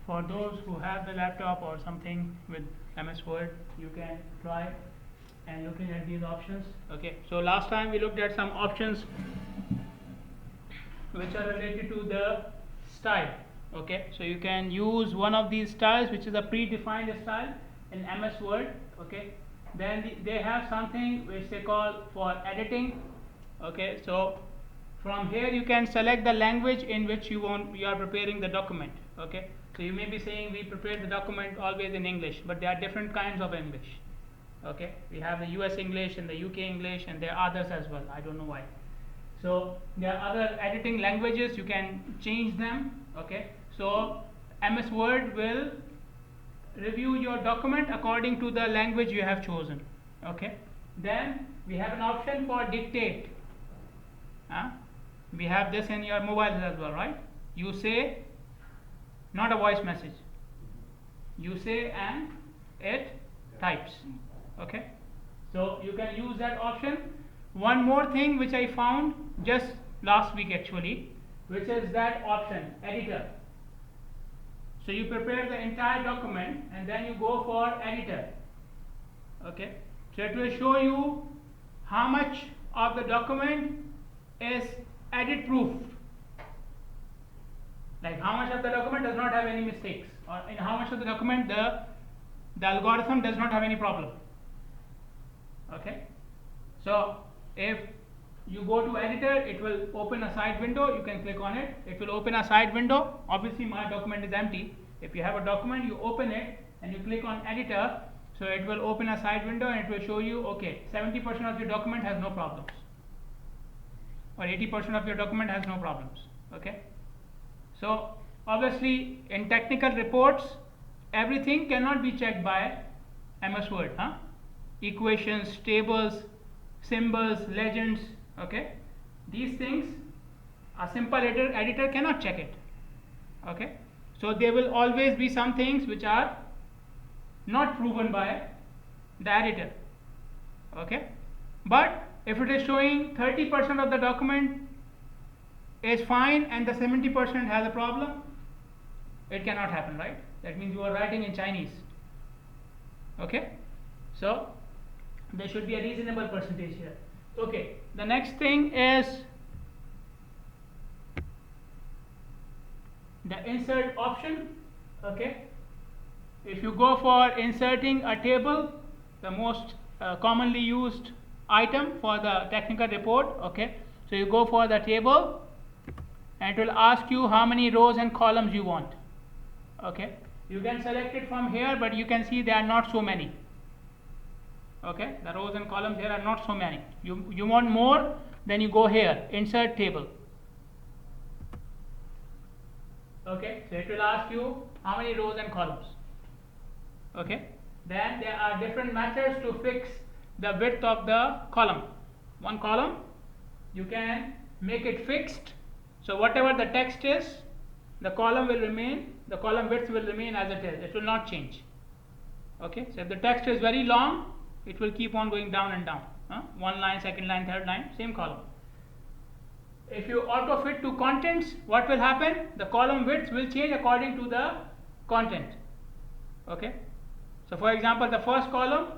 for those who have the laptop or something with MS Word, you can try and looking at these options. Okay, so last time we looked at some options which are related to the style. Okay, so you can use one of these styles, which is a predefined style in MS Word. Okay, then they have something which they call for editing. Okay, so from here you can select the language in which you are preparing the document. Okay, so you may be saying we prepare the document always in English, but there are different kinds of English. Okay, we have the US English and the UK English, and there are others as well. I don't know why. So there are other editing languages, you can change them. Okay, so MS Word will review your document according to the language you have chosen. Okay, then we have an option for dictate. We have this in your mobiles as well, right? You say, not a voice message, you say and it types. Okay, so you can use that option. One more thing which I found just last week actually, which is that option, editor. So you prepare the entire document and then you go for editor. Okay, so it will show you how much of the document is edit proof, like how much of the document does not have any mistakes, or in how much of the document the algorithm does not have any problem. Okay, so if you go to editor, it will open a side window. You can click on it, it will open a side window. Obviously my document is empty. If you have a document, you open it and you click on editor, so it will open a side window and it will show you, okay, 70% of your document has no problems, or 80% of your document has no problems. Okay, so obviously in technical reports everything cannot be checked by MS Word. Equations, tables, symbols, legends. Okay, these things a simple editor cannot check it. Okay, so there will always be some things which are not proven by the editor. Okay, but if it is showing 30% of the document is fine and the 70% has a problem, it cannot happen, right? That means you are writing in Chinese. Okay, so there should be a reasonable percentage here. Okay, the next thing is the insert option. Okay, if you go for inserting a table, the most commonly used item for the technical report. Okay, so you go for the table and it will ask you how many rows and columns you want. Okay, you can select it from here, but you can see there are not so many. Okay, the rows and columns here are not so many. You want more, then you go here, insert table. Okay, so it will ask you how many rows and columns. Okay, then there are different methods to fix the width of the column. One column, you can make it fixed, so whatever the text is, the column will remain, the column width will remain as it is, it will not change. Okay, so if the text is very long, it will keep on going down and down. One line, second line, third line, same column. If you auto fit to contents, what will happen? The column width will change according to the content. Okay, so for example, the first column,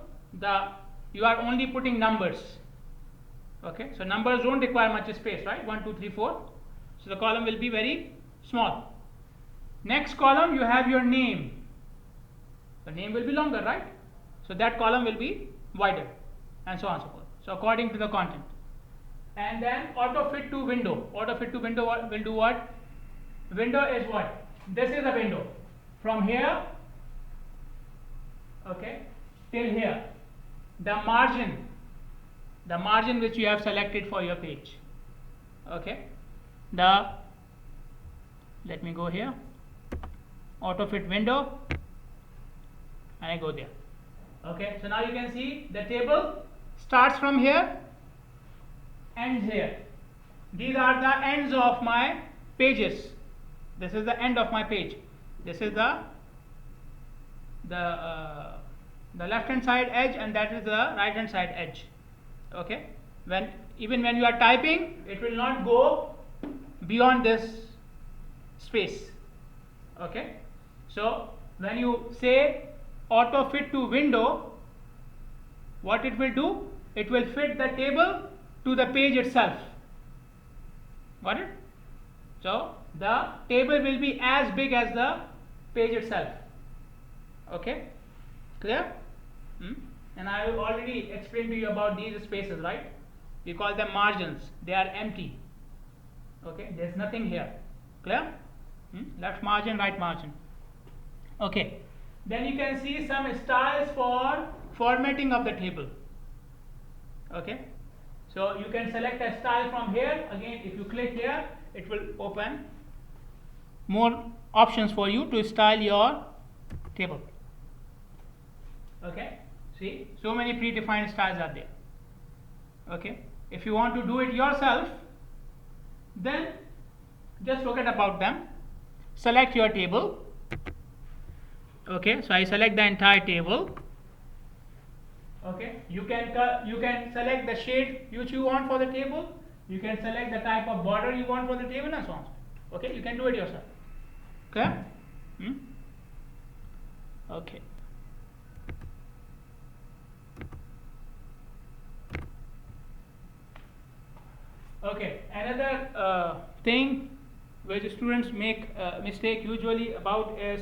you are only putting numbers. Okay, so numbers don't require much space, right? 1 2 3 4, so the column will be very small. Next column, you have your name. The name will be longer, right? So that column will be wider, and so on and so forth. So according to the content. And then auto fit to window. Auto fit to window will do what? Window is what? This is a window. From here, okay, till here. The margin which you have selected for your page. Okay. Let me go here. Auto fit window, and I go there. Okay, so now you can see the table starts from here, ends here. These are the ends of my pages. This is the end of my page. This is the left hand side edge, and that is the right hand side edge. Okay, even when you are typing, it will not go beyond this space. Okay, So when you say auto fit to window, what it will do? It will fit the table to the page itself. Got it? So the table will be as big as the page itself. Okay, clear? And I have already explained to you about these spaces, right? We call them margins. They are empty. Okay, there's nothing here. Clear? Left margin, right margin. Okay, then you can see some styles for formatting of the table. Okay, so you can select a style from here. Again, if you click here, it will open more options for you to style your table. Okay, see, so many predefined styles are there. Okay, if you want to do it yourself, then just forget about them. Select your table. Okay, so I select the entire table. Okay, you can select the shade which you want for the table. You can select the type of border you want for the table and so on. Okay, you can do it yourself. Okay. Okay. Okay, another thing which students make mistake usually about is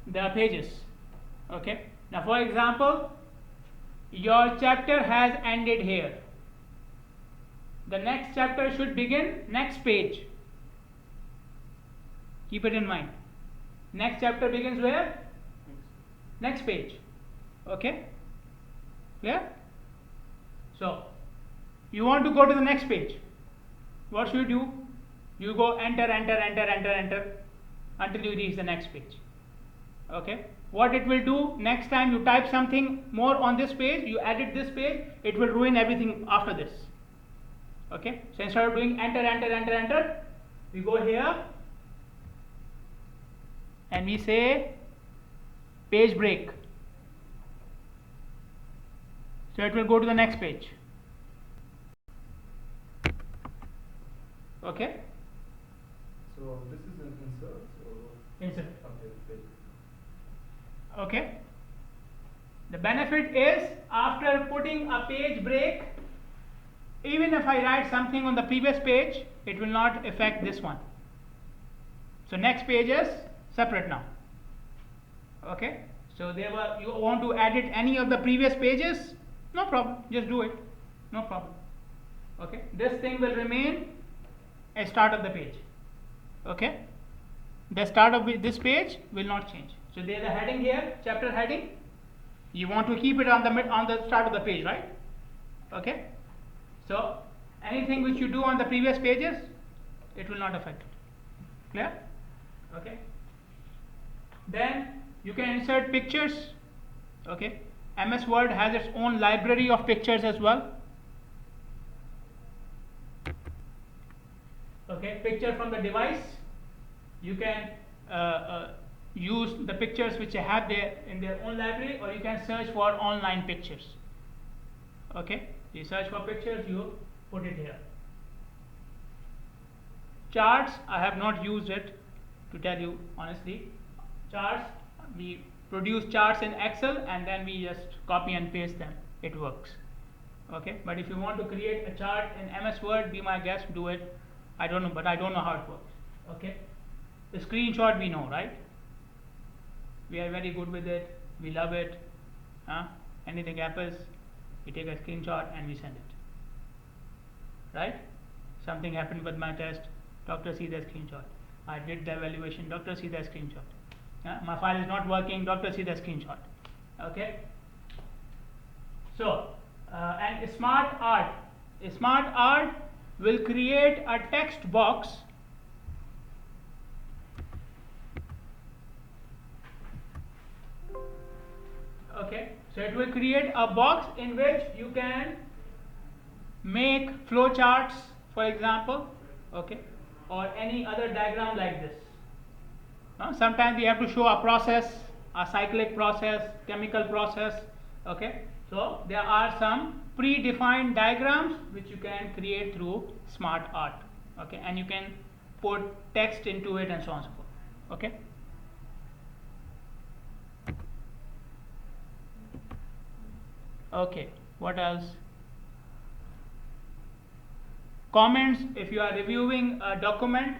the pages. Okay, now for example, your chapter has ended here. The next chapter should begin next page. Keep it in mind. Next chapter begins where? Next page. Okay, clear? So you want to go to the next page. What should you do? You go enter until you reach the next page. Okay, what it will do next time you type something more on this page, you edit this page, it will ruin everything after this. Okay, so instead of doing enter, we go here and we say page break. So it will go to the next page. Okay. So this is an insert. Insert. Okay. Okay. The benefit is after putting a page break, even if I write something on the previous page, it will not affect this one. So next page is separate now. Okay. So you want to edit any of the previous pages? No problem. Just do it. No problem. Okay. This thing will remain a start of the page. Okay. The start of this page will not change. So there is a heading here, chapter heading. You want to keep it on the start of the page, right? Okay. So anything which you do on the previous pages, it will not affect it. Clear? Okay. Then you can insert pictures. Okay. MS Word has its own library of pictures as well. Okay, picture from the device. You can use the pictures which I have there in their own library, or you can search for online pictures. Okay, you search for pictures, you put it here. Charts, I have not used it, to tell you honestly. Charts, we produce charts in Excel and then we just copy and paste them. It works. Okay, but if you want to create a chart in MS Word, be my guest, do it. I don't know, but I don't know how it works. Okay, the screenshot we know, right? We are very good with it. We love it. Anything happens, we take a screenshot and we send it. Right? Something happened with my test. Doctor, see the screenshot. I did the evaluation. Doctor, see the screenshot. My file is not working. Doctor, see the screenshot. Okay. So, and Smart Art. Smart Art will create a text box. Okay. So it will create a box in which you can make flow charts, for example. Okay. Or any other diagram like this. Sometimes we have to show a process, a cyclic process, chemical process. Okay, so there are some predefined diagrams which you can create through Smart Art. Okay, and you can put text into it and so on and so forth. Okay. Okay, what else? Comments, if you are reviewing a document,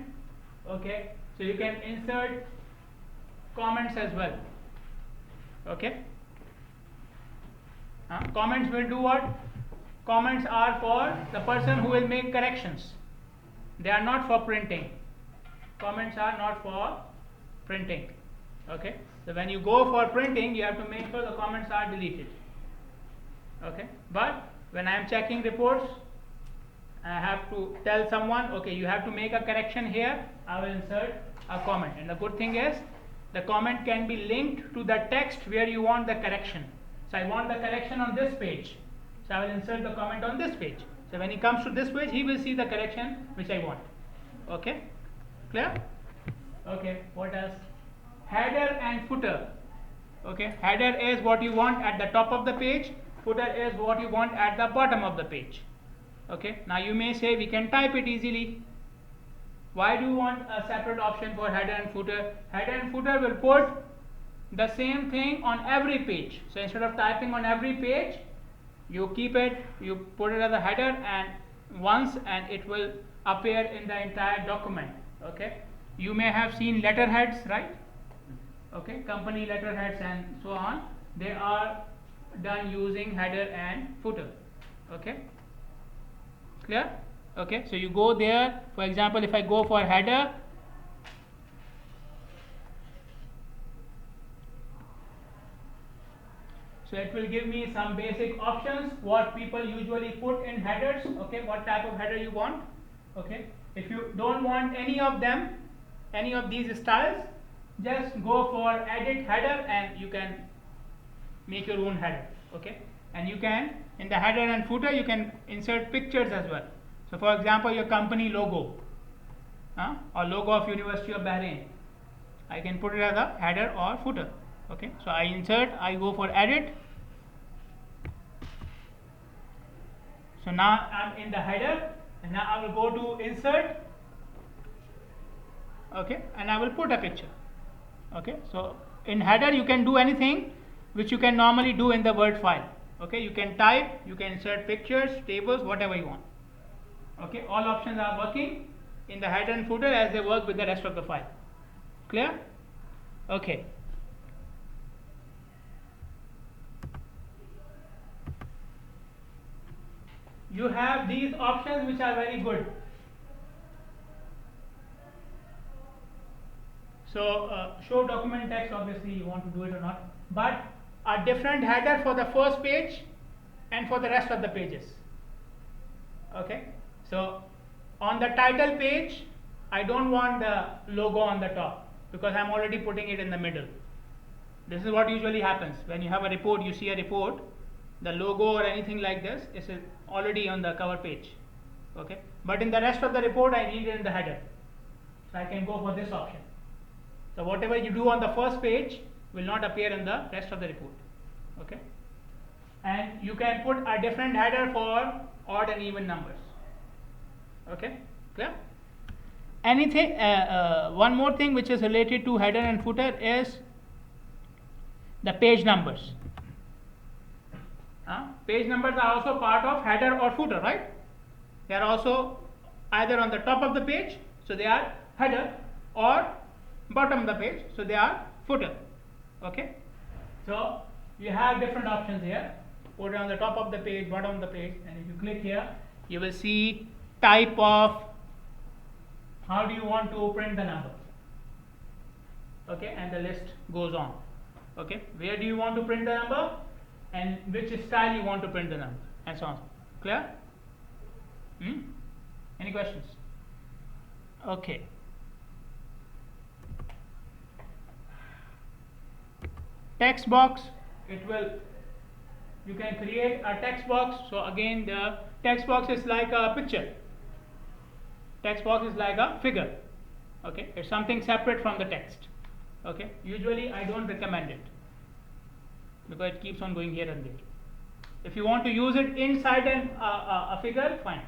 okay, so you can insert comments as well. Okay. Comments will do what? Comments are for the person who will make corrections. They are not for printing. Comments are not for printing. Okay. So when you go for printing, you have to make sure the comments are deleted. Okay. But when I am checking reports, I have to tell someone, okay, you have to make a correction here, I will insert a comment. And the good thing is, the comment can be linked to the text where you want the correction. So I want the correction on this page, so I will insert the comment on this page. So when he comes to this page, he will see the correction which I want. Okay, clear? Okay, what else? Header and footer. Okay, header is what you want at the top of the page, footer is what you want at the bottom of the page. Okay, now you may say we can type it easily. Why do you want a separate option for header and footer? Header and footer will put the same thing on every page. So instead of typing on every page, you keep it, you put it as a header and once, and it will appear in the entire document. Okay, you may have seen letterheads, right? Okay, company letterheads and so on, they are done using header and footer. Okay, clear? Okay, so you go there, for example, if I go for header, so it will give me some basic options what people usually put in headers. Okay, what type of header you want. Okay, if you don't want any of them, any of these styles, just go for edit header and you can make your own header. Okay, and you can, in the header and footer, you can insert pictures as well. So for example, your company logo or logo of University of Bahrain, I can put it as a header or footer. Okay, so I insert, I go for edit. So now I am in the header and now I will go to insert. Okay, and I will put a picture. Okay, so in header you can do anything which you can normally do in the Word file. Okay, you can type, you can insert pictures, tables, whatever you want. Okay, all options are working in the header and footer as they work with the rest of the file. Clear? Okay. You have these options which are very good. So show document text, obviously you want to do it or not, but a different header for the first page and for the rest of the pages. Okay, so on the title page I don't want the logo on the top because I'm already putting it in the middle. This is what usually happens when you have a report, you see a report, the logo or anything like this is already on the cover page. Okay, but in the rest of the report I need it in the header, so I can go for this option. So whatever you do on the first page will not appear in the rest of the report. Okay, and you can put a different header for odd and even numbers. Okay, clear? Anything, one more thing which is related to header and footer is the page numbers. Page numbers are also part of header or footer, right? They are also either on the top of the page, so they are header, or bottom of the page, so they are footer. Okay, so you have different options here. Put it on the top of the page, bottom of the page, and if you click here, you will see type of how do you want to print the number. Okay, and the list goes on. Okay, where do you want to print the number and which style you want to print the number, and so on. Clear? Any questions? Okay. Text box, it will, you can create a text box. So again, the text box is like a picture. Text box is like a figure. Okay, it's something separate from the text. Okay, usually I don't recommend it because it keeps on going here and there. If you want to use it inside a figure, fine.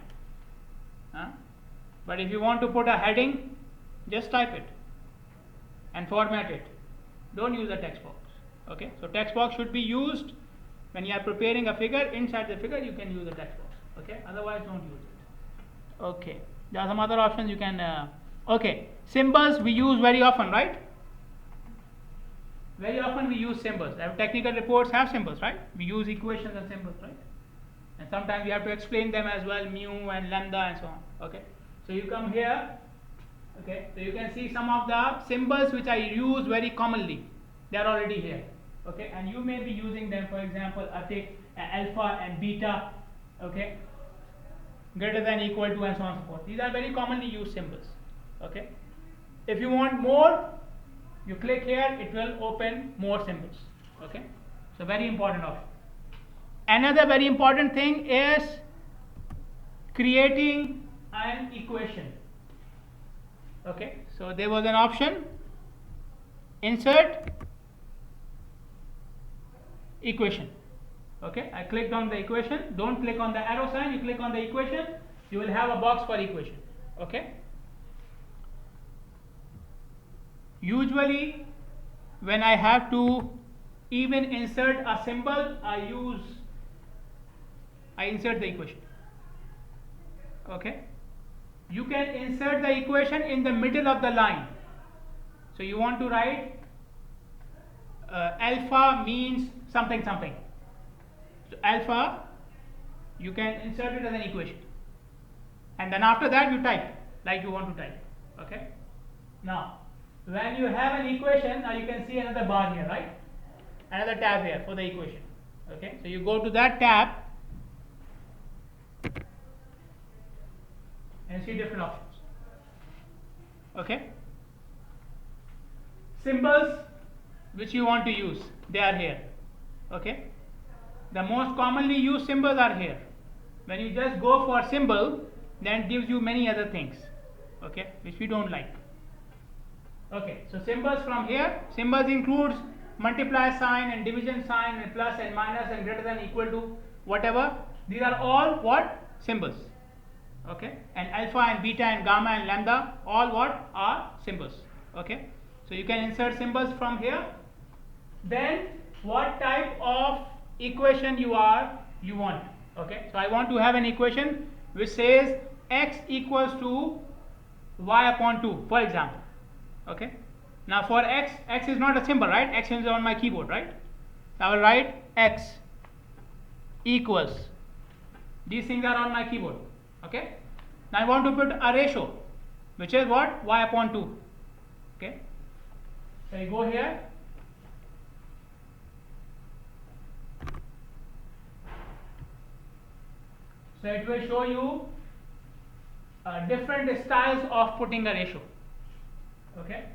But if you want to put a heading just type it and format it. Don't use the text box. Okay, so text box should be used when you are preparing a figure. Inside the figure you can use the text box. Okay, otherwise don't use it. Okay, there are some other options you can. Okay, symbols we use very often, right? Very often we use symbols. Our technical reports have symbols, right? We use equations and symbols, right? And sometimes we have to explain them as well, mu and lambda and so on. Okay, so you come here. Okay, so you can see some of the symbols which I use very commonly. They are already here. Okay, and you may be using them. For example, I take alpha and beta. Okay, greater than, equal to, and so on and so forth. These are very commonly used symbols. Okay, if you want more, you click here, it will open more symbols. Okay, so very important option. Another very important thing is creating an equation. Okay, so there was an option, insert equation. Okay, I clicked on the equation. Don't click on the arrow sign, you click on the equation, you will have a box for equation. Okay, usually when I have to even insert a symbol, I insert the equation. Okay, you can insert the equation in the middle of the line. So you want to write alpha means something something. So alpha, you can insert it as an equation, and then after that you type like you want to type. Okay, now when you have an equation, now you can see another bar here, right? Another tab here for the equation. Okay, so you go to that tab and see different options. Okay, symbols which you want to use, they are here. Okay, the most commonly used symbols are here. When you just go for symbol, then it gives you many other things, okay, which we don't like. Okay, so symbols from here, symbols includes multiply sign and division sign and plus and minus and greater than, equal to, whatever. These are all what? Symbols. Okay, and alpha and beta and gamma and lambda, all what are symbols. Okay, so you can insert symbols from here. Then what type of equation you want. Okay, so I want to have an equation which says x equals to y upon 2, for example. Okay, now for x is not a symbol, right? X is on my keyboard, right? I will write x equals, these things are on my keyboard. Okay, now I want to put a ratio which is what? Y upon 2. Okay, so you go here, so it will show you different styles of putting a ratio. Okay,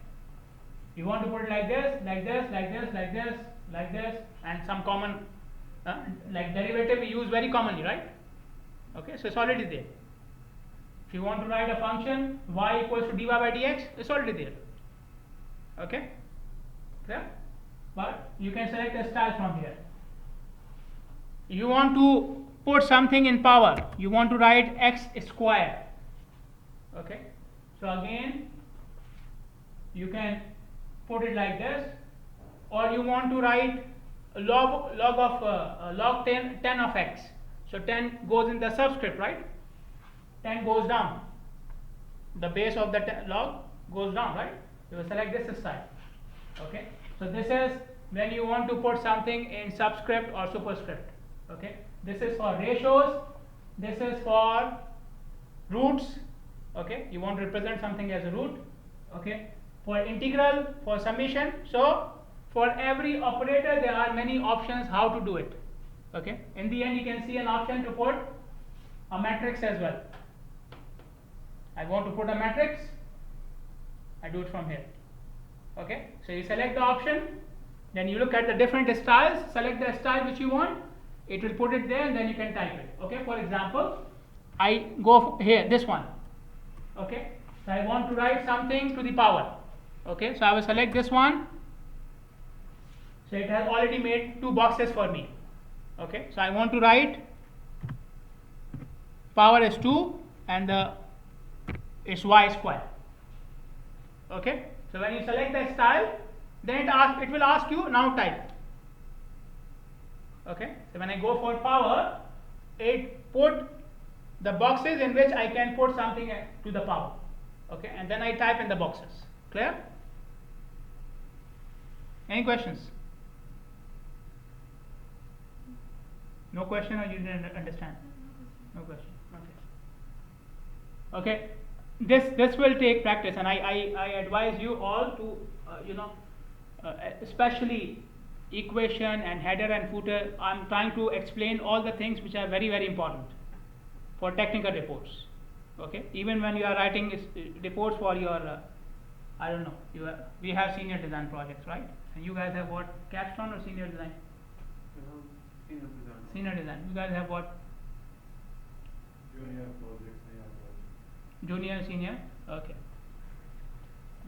you want to put it like this, like this, like this, like this, like this, and some common like derivative we use very commonly, right? Okay, so it's already there. If you want to write a function y equals to dy by dx, it's already there. Okay, clear? But you can select a style from here. You want to put something in power, you want to write x square. Okay, so again you can put it like this, or you want to write log 10 of x. So 10 goes in the subscript, right? 10 goes down, the base of the log goes down, right? You will select this style. Okay, so this is when you want to put something in subscript or superscript. Okay, this is for ratios, this is for roots. Okay, you want to represent something as a root. Okay, for integral, for summation. So for every operator there are many options how to do it. Okay, in the end you can see an option to put a matrix as well. I want to put a matrix, I do it from here. Okay, so you select the option, then you look at the different styles, select the style which you want, it will put it there, and then you can type it. Okay, for example, I go here, this one. Okay, so I want to write something to the power. Okay, so I will select this one. So it has already made 2 boxes for me. Okay, so I want to write power is 2 and it's y square. Okay, so when you select the style, then it will ask you now type. Okay, so when I go for power, it put the boxes in which I can put something to the power. Okay, and then I type in the boxes. Clear? Any questions? No question, or you didn't understand? No question. Okay. Okay. This will take practice, and I advise you all to especially equation and header and footer. I'm trying to explain all the things which are very, very important for technical reports. Okay, even when you are writing reports for your I don't know, we have senior design projects, right? And you guys have what, capstone or senior design? Senior design. Senior design. You guys have what? Junior projects. Junior, senior. Okay.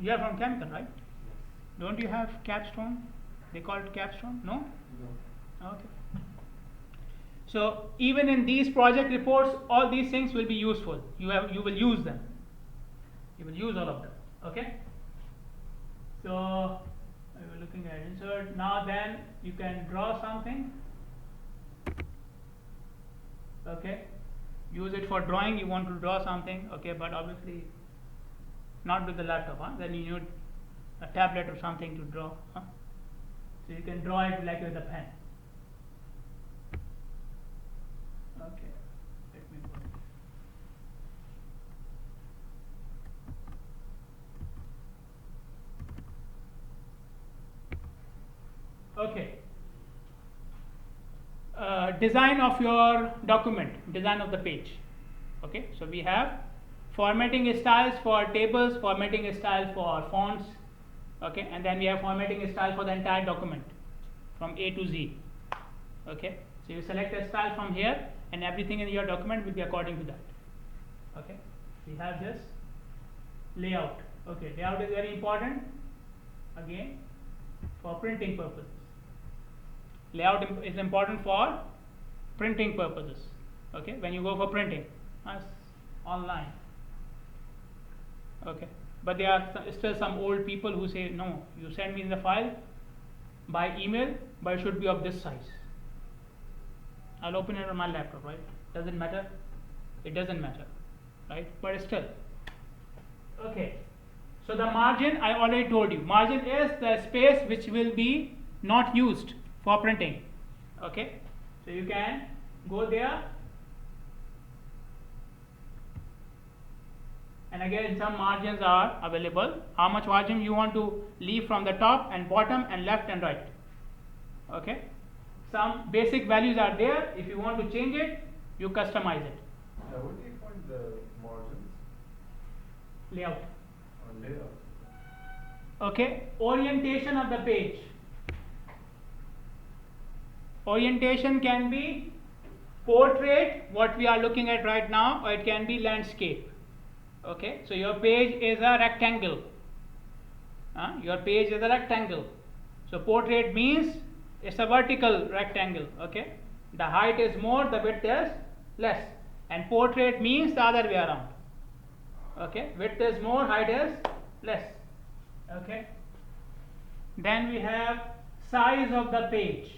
You are from chemical, right? Yes. Don't you have capstone? They call it capstone? No? No. Okay. So even in these project reports, all these things will be useful. You will use them. You will use all of them. Okay. So we were looking at insert. Now then you can draw something. Okay. Use it for drawing. You want to draw something. Okay, but obviously not with the laptop. Huh? Then you need a tablet or something to draw. Huh? So you can draw it like with a pen. Okay, let me go. Okay. Design of your document, design of the page. Okay, so we have formatting styles for tables, formatting style for fonts. Okay, and then we have formatting style for the entire document from A to Z. Okay, so you select a style from here, and everything in your document will be according to that. Okay, we have this layout. Okay, layout is very important again for printing purposes. Layout is important for printing purposes. Okay, when you go for printing online. Okay, but there are still some old people who say, no, you send me the file by email, but it should be of this size. I'll open it on my laptop, right? Does it matter? It doesn't matter, right? But still. Okay, so the margin, I already told you, margin is the space which will be not used for printing. Okay, so you can go there, and again some margins are available. How much margin you want to leave from the top and bottom and left and right. Okay, some basic values are there. If you want to change it, you customize it. Where do you find the margins? Layout. On layout. Okay, orientation of the page. Orientation can be portrait, what we are looking at right now, or it can be landscape. Okay, so your page is a rectangle. Your page is a rectangle. So portrait means it's a vertical rectangle. Okay, the height is more, the width is less, and portrait means the other way around. Okay, width is more, height is less. Okay, then we have size of the page.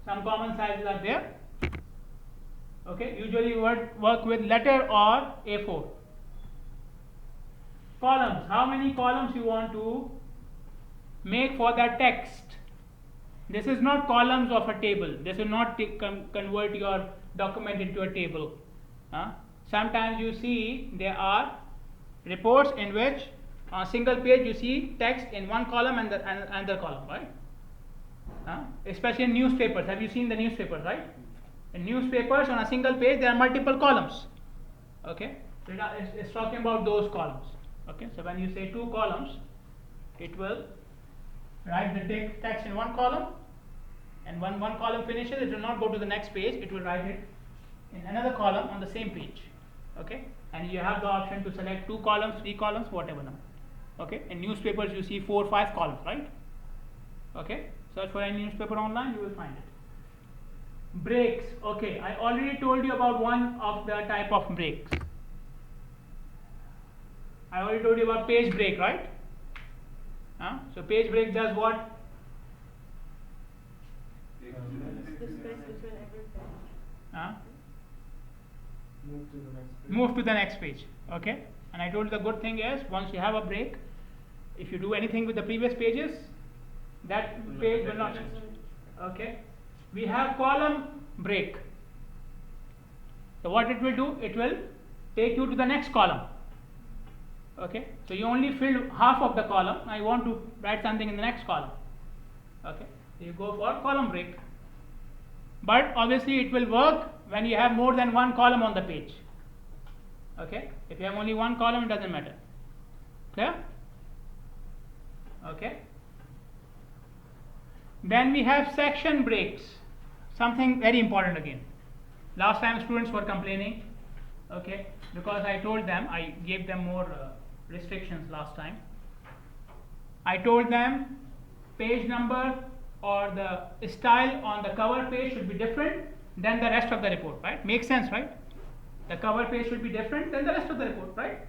Some common sizes are there. Okay, usually work with letter or A4. Columns, how many columns you want to make for the text? This is not columns of a table. This will not convert your document into a table. Sometimes you see there are reports in which on a single page you see text in one column and another column, right? Especially in newspapers. Have you seen the newspapers, right? In newspapers on a single page there are multiple columns. Okay, so it's talking about those columns. Okay, so when you say two columns, it will write the text in one column, and when one column finishes, it will not go to the next page, it will write it in another column on the same page. Okay, and you have the option to select 2 columns, 3 columns, whatever number. Okay, in newspapers you see 4 or 5 columns, right? Okay, search for any newspaper online, you will find it. Breaks. Okay, I already told you about one of the type of breaks. I already told you about page break, right? So page break does what? The space between every page. Move to the next page. Move to the next page. Okay. And I told you the good thing is once you have a break, if you do anything with the previous pages, that page will not change. Okay. We have column break. So what it will do? It will take you to the next column. Okay. So you only filled half of the column. I want to write something in the next column. Okay. So you go for column break. But obviously it will work when you have more than one column on the page. Okay. If you have only one column, it doesn't matter. Clear? Okay. Then we have section breaks. Something very important again. Last time students were complaining, okay, because I told them, I gave them more restrictions last time. I told them page number or the style on the cover page should be different than the rest of the report, right? Makes sense, right? The cover page should be different than the rest of the report, right?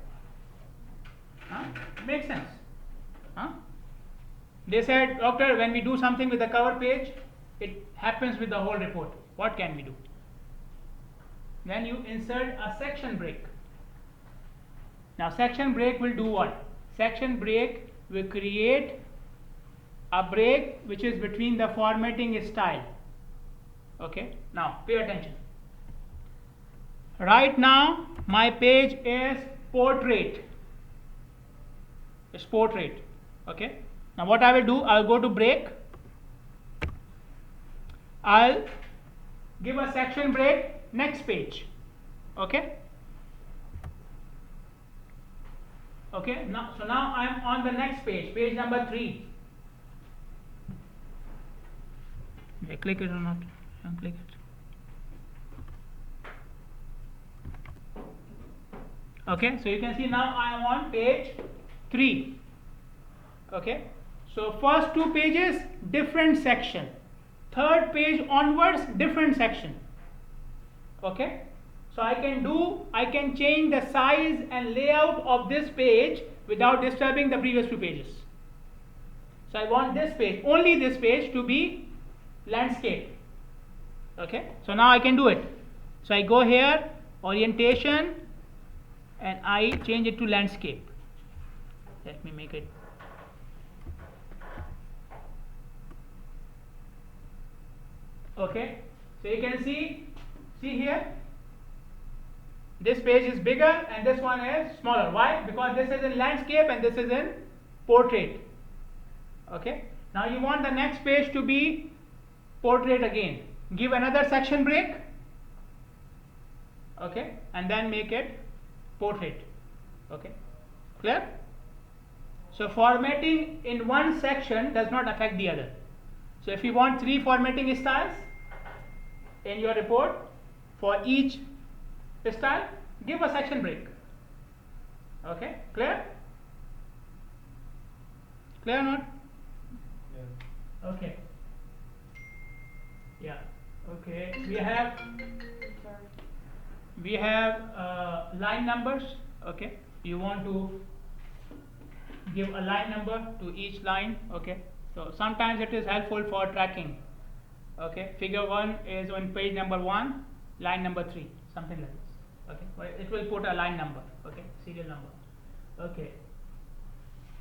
Makes sense. They said, doctor, when we do something with the cover page, it happens with the whole report. What can we do? Then you insert a section break. Now section break will do what? Section break will create a break which is between the formatting style. Okay, now pay attention. Right now my page is portrait. It's portrait. Okay, now what I will do, I'll go to break. I'll give a section break, next page. Okay. Okay, now so now I am on the next page, page number 3. May I click it or not? I'll click it. Okay, so you can see now I am on page 3. Okay, so first 2 pages, different section. Third page onwards, different section. Okay, so I can change the size and layout of this page without disturbing the previous 2 pages. So I want this page, only this page, to be landscape. Okay, so now I can do it. So I go here, orientation, and I change it to landscape. Let me make it. Okay, so you can see here, this page is bigger and this one is smaller. Why? Because this is in landscape and this is in portrait. Okay, now you want the next page to be portrait again. Give another section break. Okay, and then make it portrait. Okay, clear? So formatting in one section does not affect the other. So if you want 3 formatting styles in your report, for each style, give a section break. Okay, clear? Clear or not? Yeah. Okay. Yeah. Okay. We have line numbers. Okay. You want to give a line number to each line. Okay. So sometimes it is helpful for tracking. Okay. Figure 1 is on page number 1, line number 3, something like this. Okay. Well, it will put a line number. Okay. Serial number. Okay.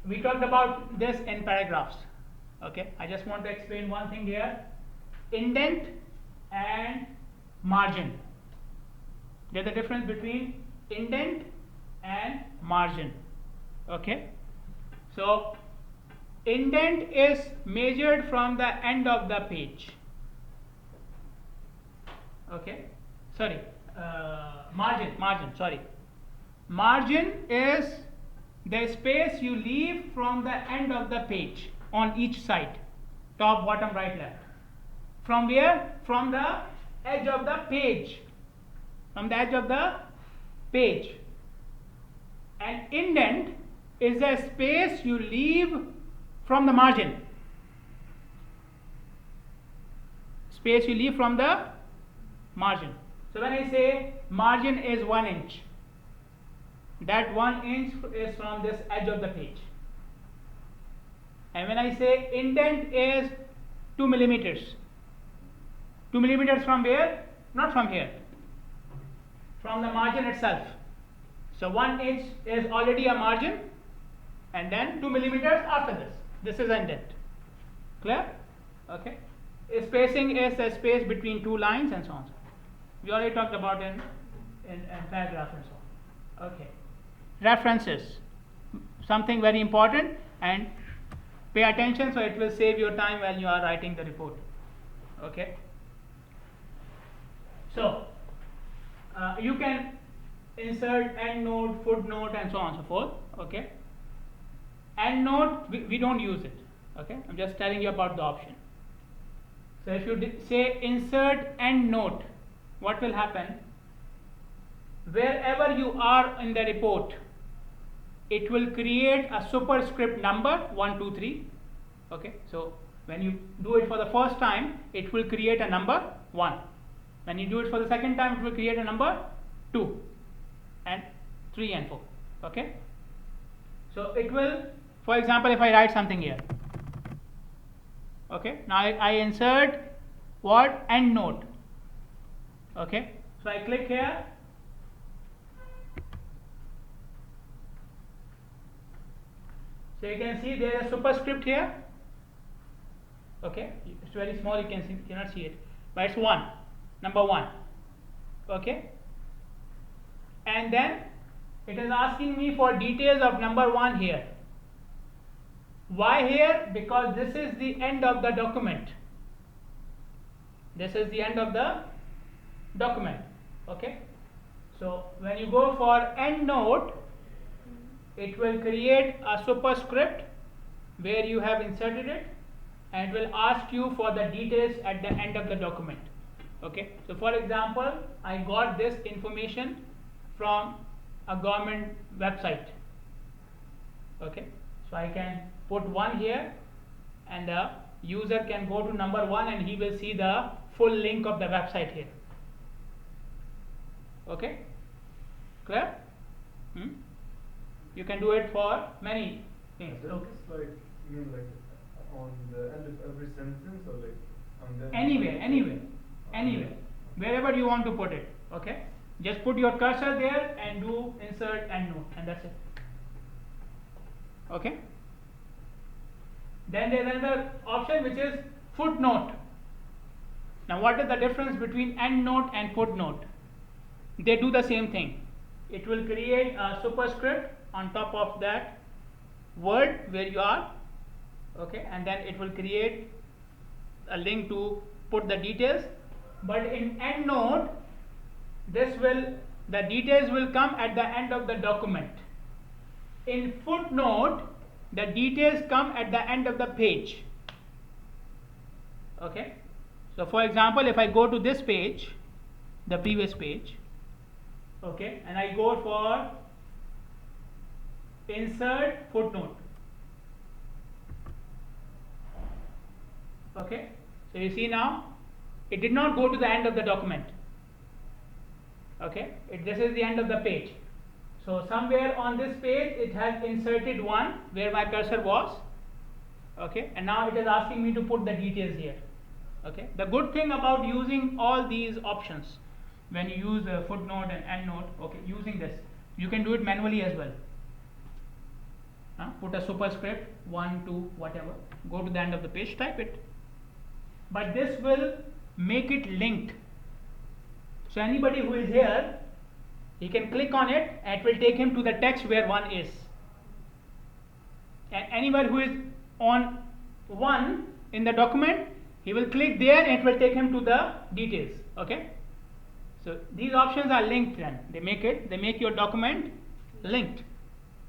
We talked about this in paragraphs. Okay. I just want to explain one thing here. Indent and margin. There's a difference between indent and margin. Okay. So indent is measured from the end of the page. Okay, sorry, margin, sorry. Margin is the space you leave from the end of the page on each side, top, bottom, right, left. From where? From the edge of the page. From the edge of the page. And indent is the space you leave from the margin. Space you leave from the margin. So when I say margin is 1 inch, that 1 inch is from this edge of the page. And when I say indent is 2 millimeters, 2 millimeters from where? Not from here, from the margin itself. So 1 inch is already a margin, and then 2 millimeters after this. This is indent. Clear? Okay. Spacing is the space between two lines and so on. We already talked about in paragraph and so on. Okay. References, something very important, and pay attention so it will save your time while you are writing the report. Okay. So you can insert endnote, footnote, and so on and so forth. Okay. Endnote, we don't use it. Okay. I'm just telling you about the option. So if you say insert endnote, what will happen? Wherever you are in the report, it will create a superscript number 1, 2, 3. Okay. So when you do it for the first time, it will create a number 1. When you do it for the second time, it will create a number 2 and 3 and 4. Okay. So it will, for example, if I write something here, okay, now I insert what? Endnote. Okay, so I click here. So you can see there is a superscript here. Okay, it's very small, you cannot see it, but it's 1, number 1. Okay, and then it is asking me for details of number 1 here. Why here? Because this is the end of the document. This is the end of the document. Okay, so when you go for endnote, it will create a superscript where you have inserted it, and it will ask you for the details at the end of the document. Okay, so for example, I got this information from a government website. Okay, so I can put 1 here, and the user can go to number 1 and he will see the full link of the website here. Okay, clear? You can do it for many things. Does Okay. this like mean like on the end of every sentence, or like on the Anywhere, wherever you want to put it. Okay, just put your cursor there and do insert endnote, and that's it. Okay. Then there is another option which is footnote. Now what is the difference between endnote and footnote? They do the same thing. It will create a superscript on top of that word where you are. Okay, and then it will create a link to put the details. But in endnote, the details will come at the end of the document. In footnote, the details come at the end of the page. Okay, so for example, if I go to this page, the previous page, okay, and I go for insert footnote. Okay, so you see now it did not go to the end of the document. Okay, this is the end of the page. So somewhere on this page it has inserted 1 where my cursor was. Okay, and now it is asking me to put the details here. Okay, the good thing about using all these options when you use a footnote and endnote, okay, using this, you can do it manually as well. Put a superscript 1, 2, whatever, go to the end of the page, type it. But this will make it linked. So anybody who is here, he can click on it and it will take him to the text where 1 is. And anybody who is on 1 in the document, he will click there and it will take him to the details. Okay, so these options are linked. Then they make your document linked.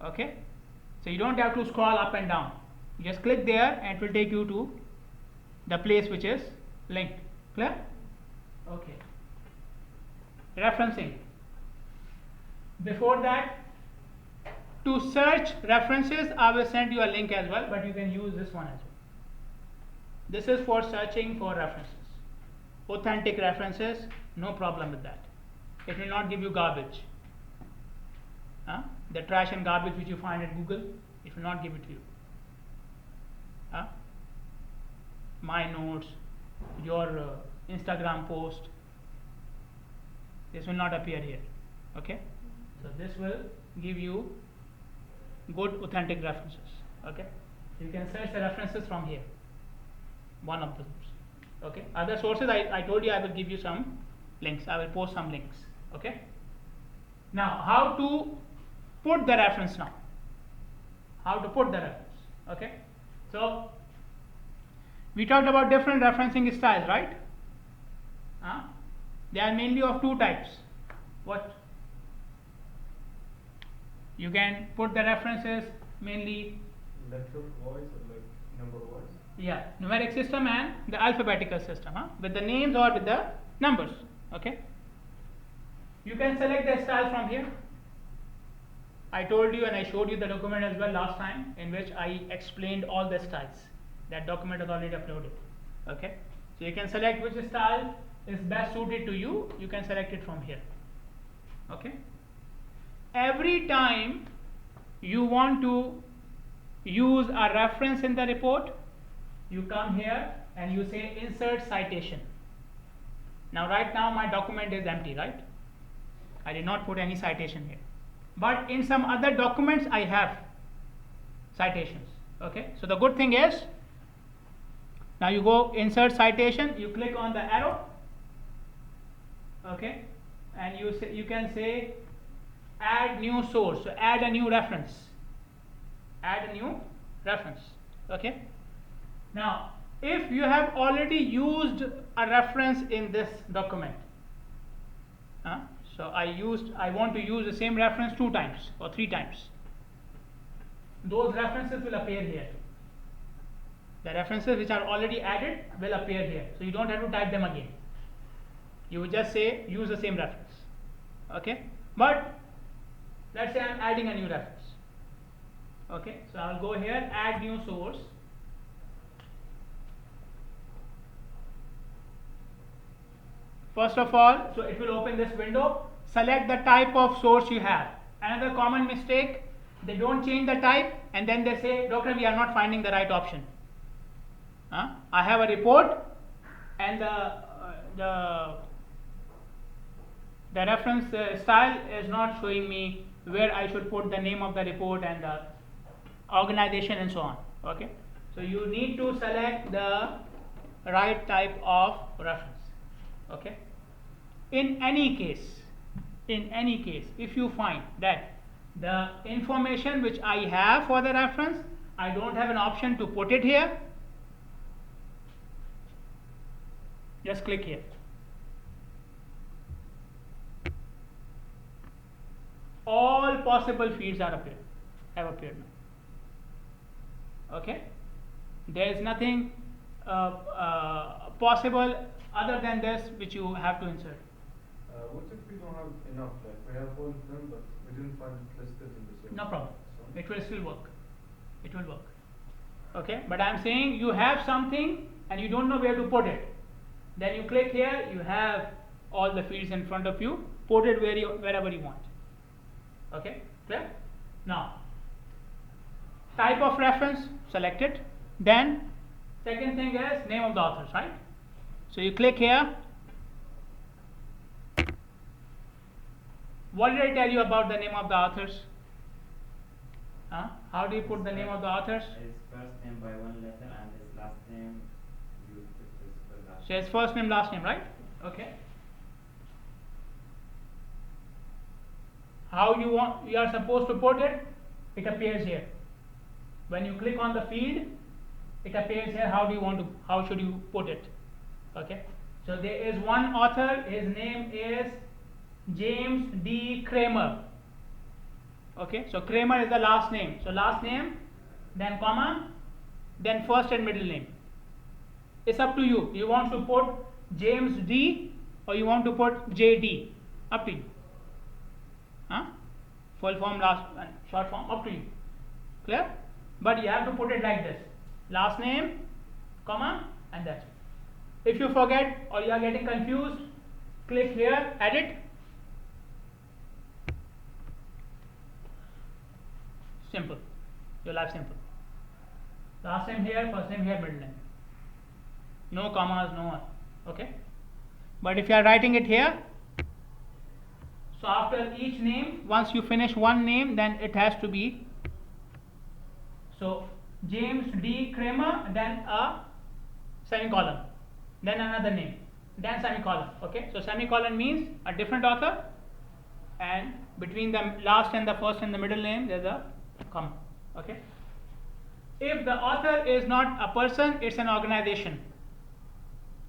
Okay, so you don't have to scroll up and down. You just click there and it will take you to the place which is linked. Clear? Okay. Referencing. Before that, to search references, I will send you a link as well, but you can use this one as well. This is for searching for references. Authentic references, no problem with that. It will not give you garbage. the trash and garbage which you find at Google, it will not give it to you. My notes, your Instagram post, this will not appear here. Okay, so this will give you good authentic references. Okay, you can search the references from here, one of those. Okay, other sources I told you I will give you some links, I will post some links. Okay, now how to put the reference now, how to put the reference. Okay, so we talked about different referencing styles, right? They are mainly of two types. What? You can put the references mainly Letter wise or like number wise? Yeah, numeric system and the alphabetical system, with the names or with the numbers. Okay, you can select the style from here. I told you and I showed you the document as well last time, in which I explained all the styles. That document is already uploaded. Okay, so you can select which style is best suited to you. You can select it from here. Okay, every time you want to use a reference in the report, you come here and you say insert citation. Now right now my document is empty, right? I did not put any citation here, but in some other documents I have citations. Okay, so the good thing is, now you go insert citation, you click on the arrow. Okay, and you can say add new source, so add a new reference, add a new reference. Okay, now if you have already used a reference in this document, so I want to use the same reference 2 times or 3 times, those references will appear here. The references which are already added will appear here, so you don't have to type them again. You will just say use the same reference. Okay, but let's say I am adding a new reference. Okay, so I will go here, add new source. First of all, so it will open this window. Select the type of source you have. Another common mistake, they don't change the type and then they say, doctor, we are not finding the right option. I have a report and the reference style is not showing me where I should put the name of the report and the organization and so on. Okay, so you need to select the right type of reference. Okay, in any case, if you find that the information which I have for the reference, I don't have an option to put it here, just click here. All possible fields have appeared now. Okay, there is nothing possible other than this which you have to insert. What if we don't have enough? Like we have all of them, but we didn't find it listed in the source. No problem. So It will still work. It will work. Okay, but I am saying you have something and you don't know where to put it. Then you click here. You have all the fields in front of you. Put it wherever you want. Okay, clear? Now, type of reference, select it. Then, second thing is name of the authors, right? So you click here. What did I tell you about the name of the authors? How do you put the name of the authors? His first name by 1 letter and his last name you put his last So his first name, last name, right? Okay. How you are supposed to put it? It appears here. When you click on the field, it appears here. How should you put it? Okay. So there is one author. His name is James D. Kramer. Okay. So Kramer is the last name. So last name, then comma, then first and middle name. It's up to you. You want to put James D or you want to put JD? Up to you. Full form, last and short form, up to you. Clear? But you have to put it like this: last name, comma, and that's it. If you forget or you are getting confused, click here, edit. Simple. Your life simple. Last name here, first name here, middle name. No commas, no one. Okay. But if you are writing it here, so after each name, once you finish one name, then it has to be, so James D. Kramer, then a semicolon, then another name, then semicolon. Okay, so semicolon means a different author, and between the last and the first and the middle name there's a comma. Okay, if the author is not a person, it's an organization.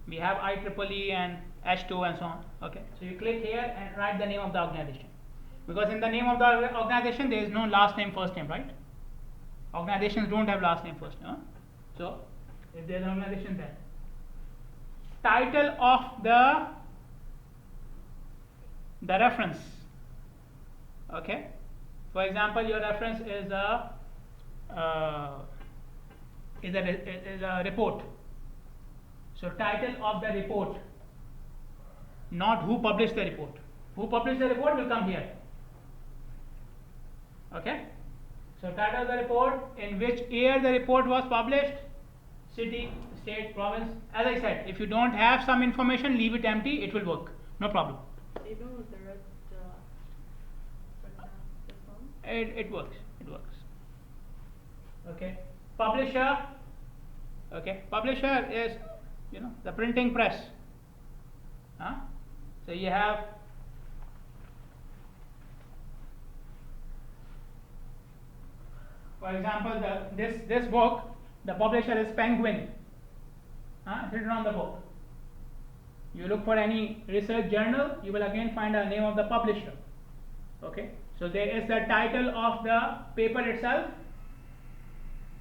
We have IEEE and H2 and so on. Okay, so you click here and write the name of the organization, because in the name of the organization there is no last name, first name, right? Organizations don't have last name, first name. Huh? So if there is an organization, then title of the reference. Okay, for example, your reference is a report. So title of the report, not who published the report. Who published the report will come here. Okay, so title of the report, in which year the report was published, city, state, province. As I said, if you don't have some information, leave it empty, it will work, no problem. Even with the red, for example, this one. It works. Okay, publisher. Okay, publisher is, the printing press. So you have for example, this book, the publisher is Penguin. It's written on the book. You look for any research journal, you will again find the name of the publisher. Okay, so there is the title of the paper itself,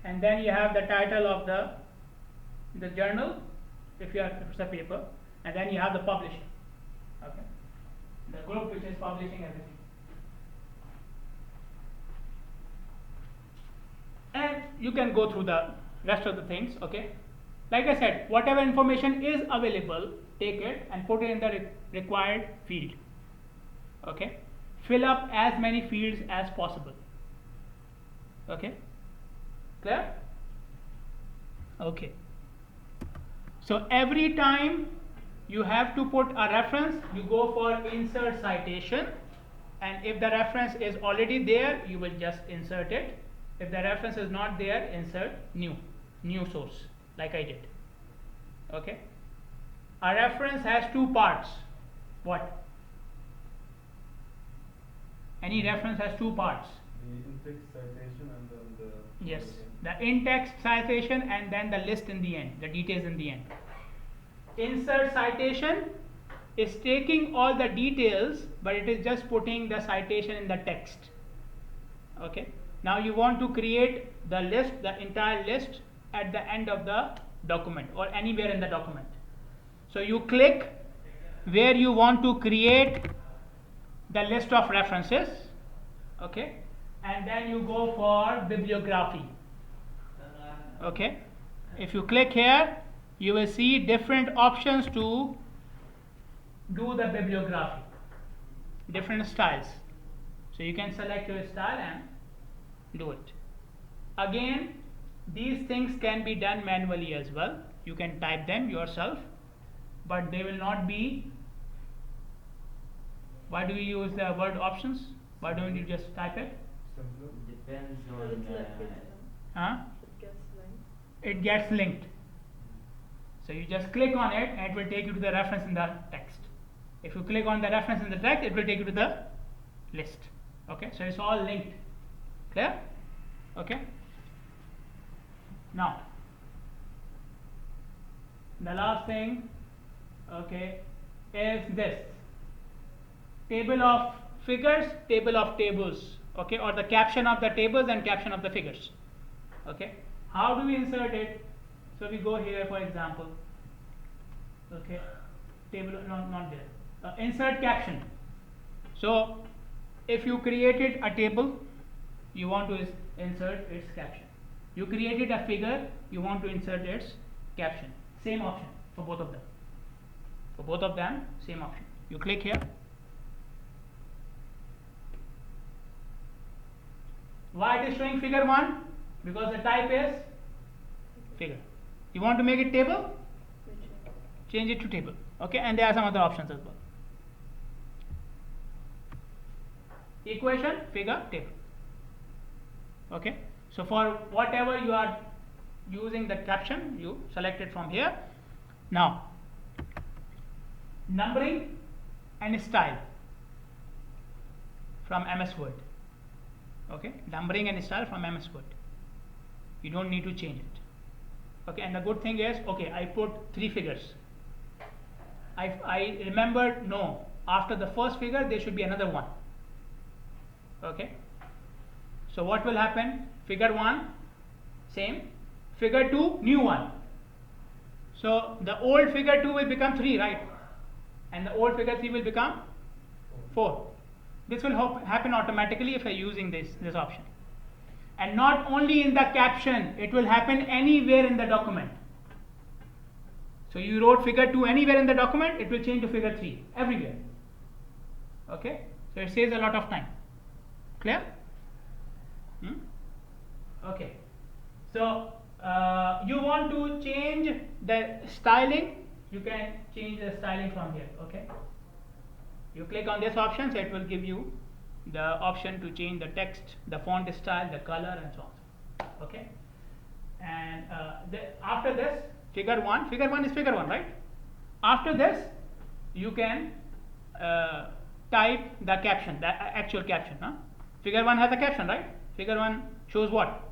and then you have the title of the journal, if it's a paper, and then you have the publisher. Okay, the group which is publishing everything. And you can go through the rest of the things. Okay, like I said, whatever information is available, take it and put it in the required field. Okay, fill up as many fields as possible. Okay, clear? Okay, so every time you have to put a reference, you go for insert citation, and if the reference is already there, you will just insert it. If the reference is not there, insert new source, like I did. Okay, a reference has two parts. What? Any reference has two parts. The in-text citation and then the... Yes, the in-text citation and then the list in the end, the details in the end. Insert citation is taking all the details, but it is just putting the citation in the text. Okay, now you want to create the list, the entire list at the end of the document or anywhere in the document. So you click where you want to create the list of references. Okay, and then you go for bibliography. Okay, if you click here, you will see different options to do the bibliography, different styles. So you can select your style and do it. Again, these things can be done manually as well. You can type them yourself, but they will not be. Why do you use the word options? Why don't you just type it? Simpler. Depends So on it's like it gets linked. It gets linked. So you just click on it and it will take you to the reference in the text. If you click on the reference in the text, it will take you to the list. Okay, so it's all linked. Clear? Okay. Now, the last thing, okay, is this table of figures, table of tables. Okay, or the caption of the tables and caption of the figures. Okay, how do we insert it? So we go here, for example. Okay, table, no, not there. Insert caption. So if you created a table, you want to insert its caption. You created a figure, you want to insert its caption. Same option for both of them. For both of them, same option. You click here. Why it is showing figure 1? Because the type is figure. You want to make it table? Change it to table. Okay, and there are some other options as well. Equation, figure, table. Okay, so for whatever you are using the caption, you select it from here. Now, numbering and style from MS Word. Okay, numbering and style from MS Word. You don't need to change it. Okay, and the good thing is, okay, I put 3 figures. I remembered, no, after the first figure there should be another one. Okay, so what will happen? Figure 1, same. Figure 2, new one. So the old figure 2 will become 3, right? And the old figure 3 will become 4. This will happen automatically if you are using this option. And not only in the caption, it will happen anywhere in the document. So you wrote figure 2 anywhere in the document, it will change to figure 3 everywhere. Okay, so it saves a lot of time. Clear? Okay, so you want to change the styling, you can change the styling from here. Okay, you click on this option, so it will give you the option to change the text, the font style, the color, and so on. Okay, and after this, figure 1 is figure 1, right? After this, you can type the caption, the actual caption. Figure 1 has a caption, right? Figure 1 shows what?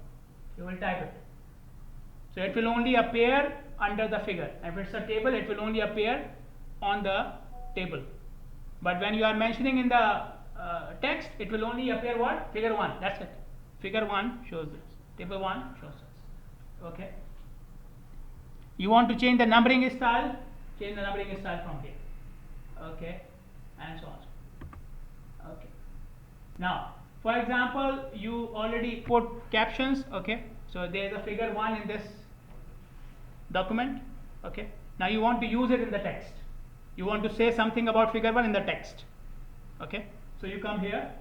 You will type it. So it will only appear under the figure. If it's a table, it will only appear on the table. But when you are mentioning in the text, it will only appear what? Figure 1. That's it. Figure 1 shows this. Table 1 shows this. Okay. You want to change the numbering style? Change the numbering style from here. Okay. And so on. Okay. Now, for example, you already put captions. Okay. So there is a figure 1 in this document. Okay. Now you want to use it in the text. You want to say something about figure 1 in the text. Okay. So you come here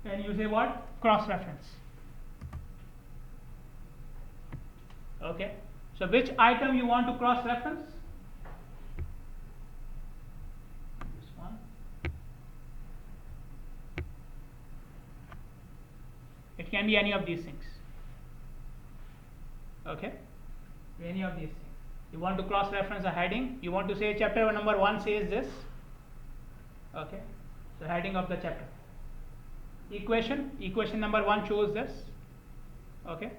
and you say what? Cross reference. Okay. So which item you want to cross reference? This one. It can be any of these things. Okay, any of these things. You want to cross reference a heading, you want to say chapter number 1 says this. Okay, so heading of the chapter. Equation number 1 shows this. Okay,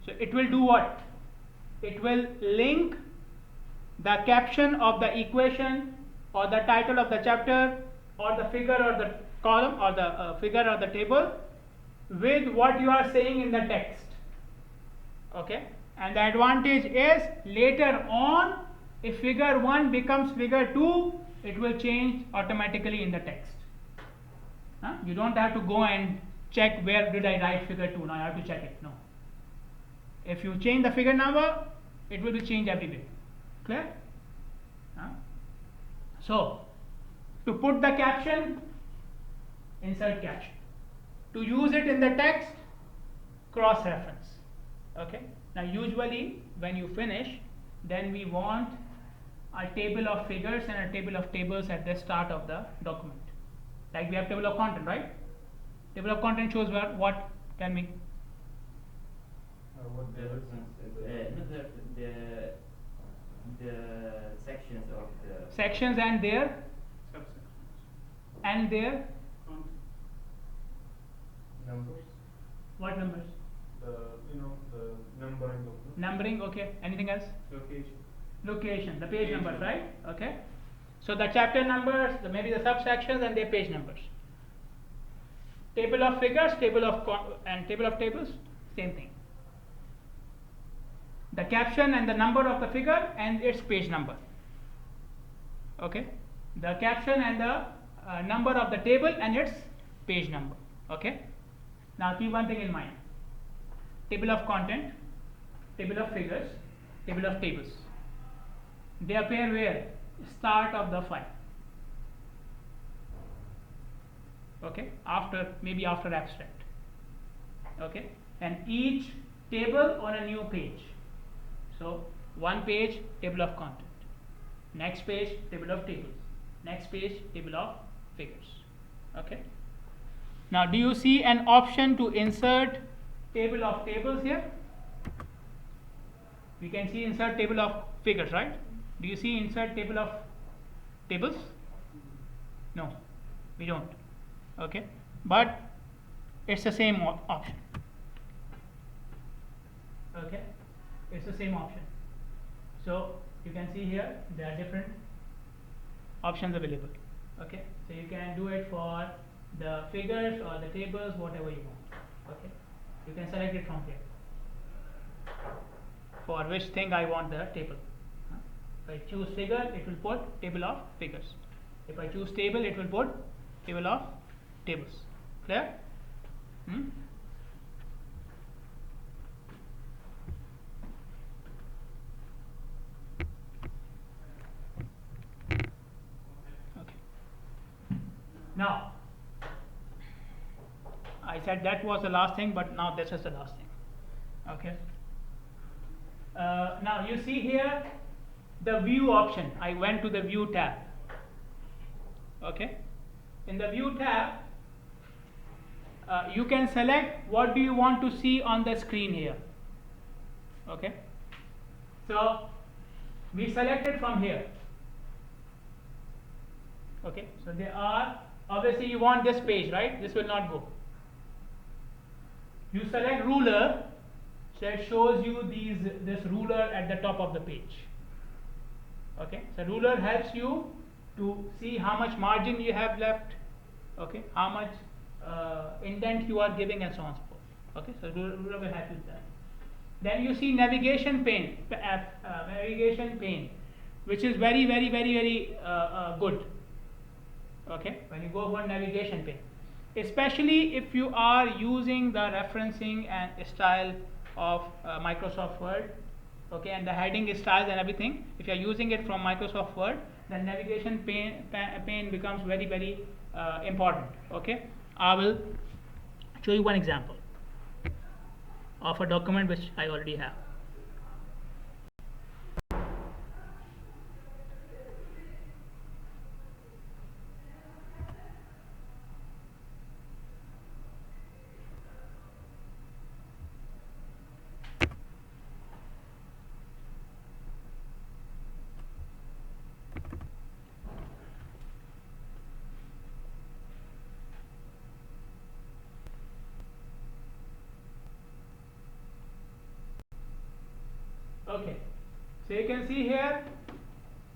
so it will do what? It will link the caption of the equation or the title of the chapter or the figure or the column or the figure or the table with what you are saying in the text. Okay, and the advantage is later on, if figure 1 becomes figure 2, it will change automatically in the text. You don't have to go and check where did I write figure 2. Now I have to check it. No. If you change the figure number, it will be changed everywhere. Clear? So, to put the caption, insert caption. To use it in the text, cross reference. Okay. Now usually when you finish, then we want a table of figures and a table of tables at the start of the document. Like we have table of content, right? Table of content shows what? Tell me. What The sections of the Sections and their numbers? what numbers? The numbering of the Numbering. Okay. Anything else? location. The page numbers, right? Okay. So the chapter numbers, maybe the subsections and their page numbers. Table of figures, table of tables, same thing. The caption and the number of the figure and its page number. Okay. The caption and the number of the table and its page number. Okay. Now keep one thing in mind. Table of content, table of figures, table of tables. They appear where? Start of the file. Okay, maybe after abstract. okay, and each table on a new page. So one page, table of content, next page, table of tables, next page, table of figures. Okay. Now do you see an option to insert table of tables here? We can see insert table of figures, right? Do you see insert table of tables? No, we don't. Okay, but it's the same option. Okay, it's the same option. So you can see here there are different options available. Okay, so you can do it for the figures or the tables, whatever you want. Okay, you can select it from here. For which thing I want the table. If I choose figure, it will put table of figures. If I choose table, it will put table of tables. Clear? Okay. Now, I said that was the last thing, but now this is the last thing. Okay. Now you see here the view option. I went to the view tab. Okay, in the view tab you can select what do you want to see on the screen here. Okay, so we select it from here. Okay, so there are, obviously you want this page, right? This will not go. You select ruler, so it shows you this ruler at the top of the page. Okay, so ruler helps you to see how much margin you have left, okay, how much indent you are giving, and so on and so forth. Okay, so ruler will help you with that. Then you see navigation pane, which is very good. Okay, when you go for navigation pane, especially if you are using the referencing and style of Microsoft Word, okay, and the heading styles and everything. If you are using it from Microsoft Word, then navigation pane becomes very important. Okay, I will show you one example of a document which I already have. Okay, so you can see here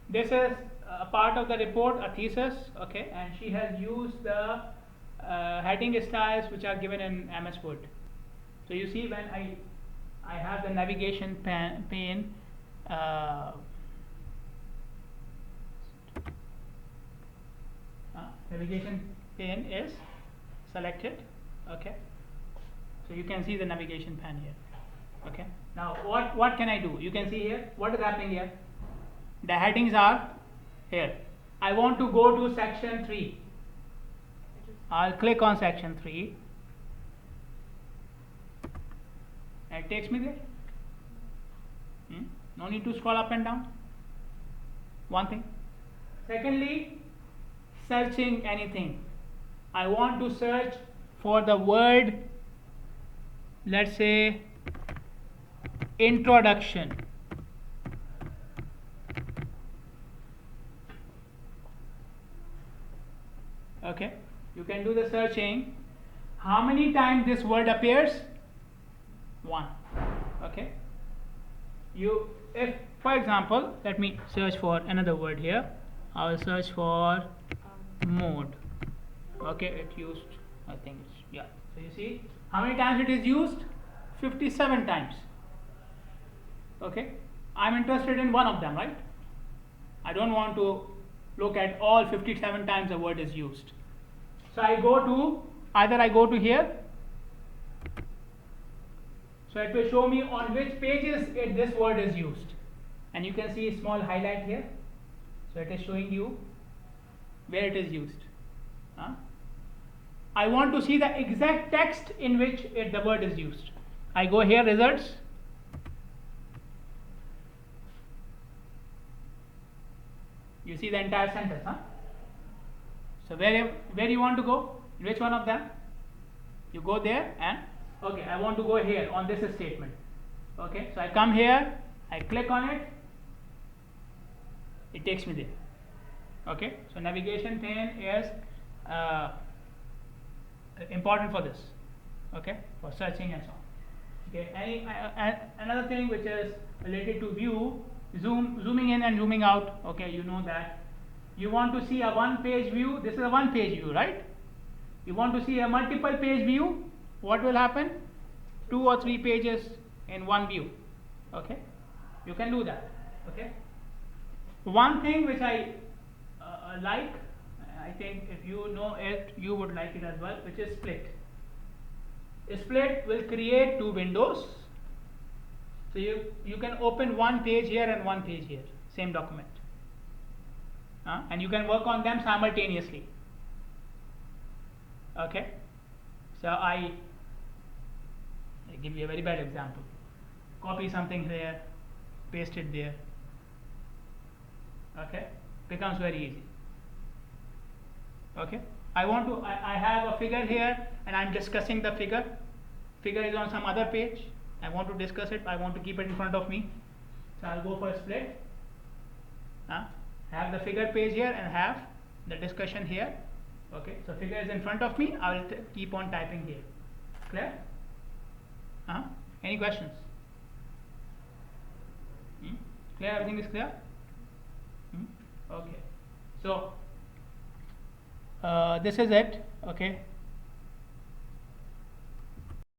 this is a part of the report, a thesis, okay, and she has used the heading styles which are given in MS Word. So you see when I have the navigation pane navigation pane is selected. Okay, so you can see the navigation pane here. Okay, now what can I do? You can see here what is happening here. The headings are here. I want to go to section 3. I'll click on section 3 and it takes me there. No need to scroll up and down. One thing. Secondly, searching anything. I want to search for the word, let's say introduction. Okay, you can do the searching. How many times this word appears? 1. Okay, if for example, let me search for another word here. I will search for mode. Okay, it used, I think it's, yeah, so you see how many times it is used? 57 times. Okay, I'm interested in one of them, right? I don't want to look at all 57 times the word is used. So I go to, either I go to here, so it will show me on which pages this word is used, and you can see a small highlight here, so it is showing you where it is used. I want to see the exact text in which the word is used. I go here, results. You see the entire sentence, huh? So where you want to go? Which one of them? You go there and okay, I want to go here on this statement. Okay, so I come here, I click on it, it takes me there. Okay, so navigation pane is important for this. Okay, for searching and so on. Okay, another thing which is related to view, zooming in and zooming out. Okay, you know that you want to see a one-page view. This is a one-page view, right? You want to see a multiple page view. What will happen? 2 or 3 pages in one view. Okay, you can do that. Okay, one thing which I like, I think if you know it, you would like it as well, which is split. A split will create 2 windows. So you can open one page here and one page here, same document, and you can work on them simultaneously. Okay, so I give you a very bad example. Copy something here, paste it there. Okay, becomes very easy. Okay, I have a figure here and I'm discussing the figure. Figure is on some other page. I want to discuss it. I want to keep it in front of me. So I'll go for a split. Have the figure page here and have the discussion here. Okay, so figure is in front of me. I will keep on typing here. Clear? Any questions? Clear? Everything is clear? Okay. So this is it. Okay.